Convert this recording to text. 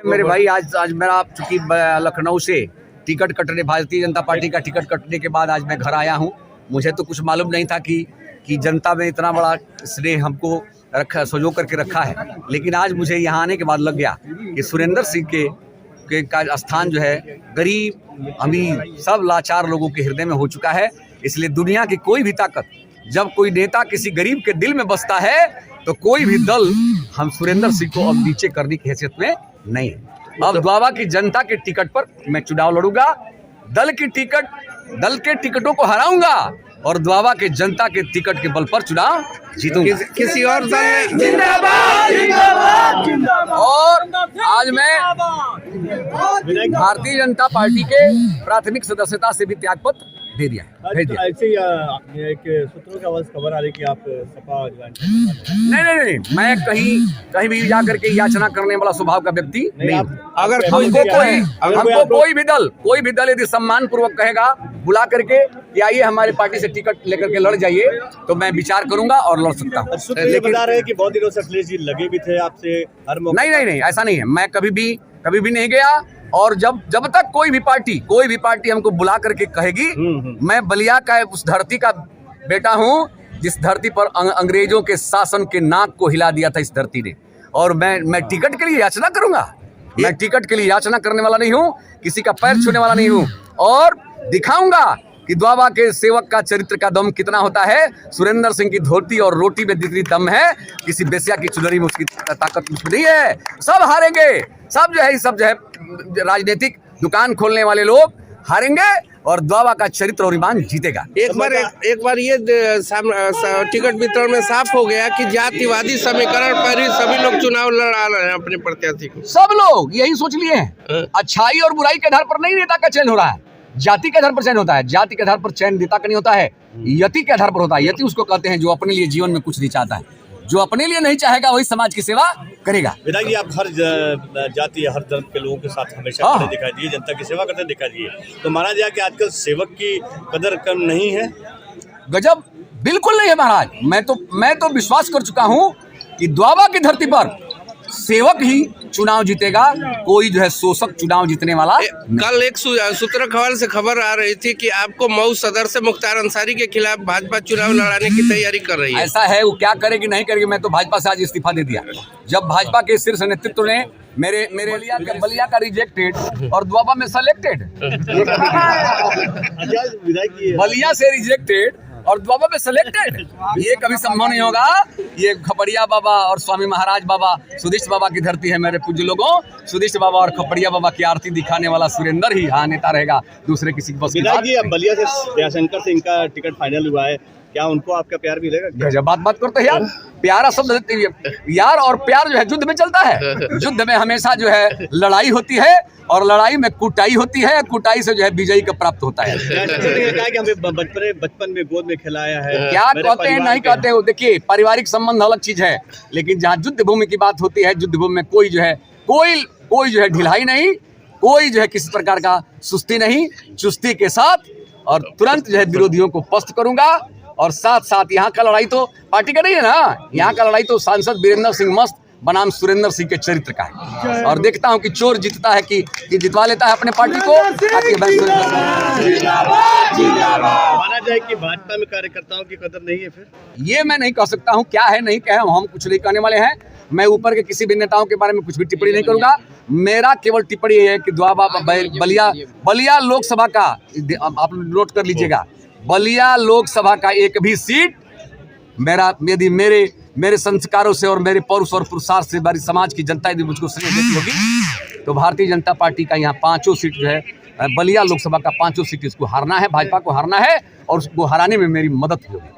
मेरे भाई आज मेरा चूंकि लखनऊ से टिकट कटने, भारतीय जनता पार्टी का टिकट कटने के बाद आज मैं घर आया हूं। मुझे तो कुछ मालूम नहीं था कि जनता में इतना बड़ा स्नेह हमको रखा, सजो करके रखा है। लेकिन आज मुझे यहाँ आने के बाद लग गया कि सुरेंद्र सिंह के का स्थान जो है गरीब अमीर सब लाचार लोगों के हृदय में हो चुका है। इसलिए दुनिया की कोई भी ताकत, जब कोई नेता किसी गरीब के दिल में बसता है तो कोई भी दल हम सुरेंद्र सिंह को अब नीचे करने की हैसियत में नहीं है। अब द्वाबा की जनता के टिकट पर मैं चुनाव लड़ूंगा, दल के टिकटों को हराऊंगा और द्वाबा के जनता के टिकट के बल पर चुनाव जीतूंगा। किसी और दल जिंदाबाद जिंदाबाद। और आज मैं भारतीय जनता पार्टी के प्राथमिक सदस्यता से भी त्यागपत्र दे दिया, भेज दिया। ऐसे ही एक सूत्रों का खबर आ रही कि आप सपा ज्वाइन नहीं, मैं कहीं भी जाकर के याचना करने वाला स्वभाव का व्यक्ति नहीं। अगर हमको कोई भी दल यदि सम्मान पूर्वक कहेगा बुला करके कि आइए हमारे पार्टी से टिकट लेकर के लड़ जाइए तो मैं विचार करूंगा और लड़ सकता हूँ। लेकिन बता रहे हैं कि बहुत दिनों से अखिलेश जी लगे भी थे आपसे हर मौके। नहीं, ऐसा नहीं है। मैं कभी भी नहीं गया। और जब तक कोई भी पार्टी हमको बुला करके कहेगी, मैं बलिया का उस धरती का बेटा हूँ जिस धरती पर अंग्रेजों के शासन के नाक को हिला दिया था इस धरती ने। और मैं टिकट के लिए याचना करूंगा। मैं टिकट के लिए याचना करने वाला नहीं हूँ, किसी का पैर छूने वाला नहीं हूँ। और दिखाऊंगा कि द्वाबा के सेवक का चरित्र का दम कितना होता है। सुरेंद्र सिंह की धोती और रोटी में जितनी दम है किसी बेसिया की चुनरी में उसकी ताकत उसमें नहीं है। सब हारेंगे, सब जो है राजनीतिक दुकान खोलने वाले लोग हारेंगे और द्वाबा का चरित्र और ईमान जीतेगा। एक बार ये टिकट वितरण में साफ हो गया कि जातिवादी समीकरण पर ही सभी लोग चुनाव लड़ा रहे हैं अपने प्रत्याशी को। सब लोग यही सोच लिए हैं। अच्छाई और बुराई के आधार पर नहीं नेता का चयन हो रहा है, जाति के आधार पर चयन होता है। जाति के आधार पर चयन नेता का नहीं होता है, यति के आधार पर होता है। यति उसको कहते हैं जो अपने लिए जीवन में कुछ नहीं चाहता है। जो अपने लिए नहीं चाहेगा वही समाज की सेवा करेगा। विधायक जी, आप हर जाति हर धर्म के लोगों के साथ हमेशा खड़े दिखाई दिए, जनता की सेवा करते दिखाई दिए। तो माना जाए कि आजकल सेवक की कदर कम नहीं है? गजब, बिल्कुल नहीं है महाराज। मैं तो विश्वास कर चुका हूँ कि द्वाबा की धरती पर सेवक ही चुनाव जीतेगा, कोई जो है शोषक चुनाव जीतने वाला। कल एक सूत्र खबर से खबर आ रही थी कि आपको मऊ सदर से मुख्तार अंसारी के खिलाफ भाजपा चुनाव लड़ाने की तैयारी कर रही है। ऐसा है, वो क्या करेगी नहीं करेगी। मैं तो भाजपा से आज इस्तीफा दे दिया। जब भाजपा के शीर्ष नेतृत्व ने मेरे बलिया का रिजेक्टेड और द्वाबा में सेलेक्टेड, बलिया से रिजेक्टेड और द्वाबा में सेलेक्टेड, ये कभी संभव नहीं होगा। ये खपड़िया बाबा और स्वामी महाराज बाबा, सुदिष्ट बाबा की धरती है मेरे पूज्य लोगों। सुदिष्ट बाबा और खपड़िया बाबा की आरती दिखाने वाला सुरेंद्र ही यहाँ नेता रहेगा, दूसरे किसी की बस की बात। अब बलिया से दयाशंकर से इनका टिकट फाइनल हुआ है, क्या उनको आपका प्यार मिलेगा? जब बात करते हैं यार, प्यारा शब्द यार, और प्यार जो है युद्ध में चलता है। युद्ध में हमेशा जो है लड़ाई होती है और लड़ाई में कुटाई होती है, कुटाई से जो है विजयी का प्राप्त होता है। बचपन में गोद में खिलाया है, क्या कहते हैं नहीं कहते हो। देखिए, पारिवारिक संबंध अलग चीज है, लेकिन जहाँ युद्ध भूमि की बात होती है, युद्ध भूमि में कोई जो है ढिलाई नहीं, कोई जो है किसी प्रकार का सुस्ती नहीं, चुस्ती के साथ और तुरंत जो है विरोधियों को पस्त करूंगा। और साथ साथ यहाँ का लड़ाई तो पार्टी का नहीं है ना, यहाँ का लड़ाई तो सांसद वीरेंद्र सिंह मस्त बनाम सुरेंद्र सिंह के चरित्र का है। और देखता हूँ कि चोर जीतता है कि जितवा लेता है अपने पार्टी को। माना जाए कि भाजपा में कार्यकर्ताओं की कदर नहीं है, फिर ये मैं नहीं कह सकता हूँ। क्या है नहीं कहे, हम कुछ नहीं कहने वाले हैं। मैं ऊपर के किसी भी नेताओं के बारे में कुछ भी टिप्पणी नहीं करूंगा। मेरा केवल टिप्पणी है कि द्वाबा बलिया लोकसभा का, आप नोट कर लीजिएगा, बलिया लोकसभा का एक भी सीट यदि मेरे संस्कारों से और मेरे पौरुष और पुरुषार्थ से हमारी समाज की जनता यदि मुझको स्नेह देती होगी तो भारतीय जनता पार्टी का यहाँ 5 सीट जो है, बलिया लोकसभा का 5 सीट इसको हारना है, भाजपा को हारना है और उसको हराने में मेरी मदद होगी।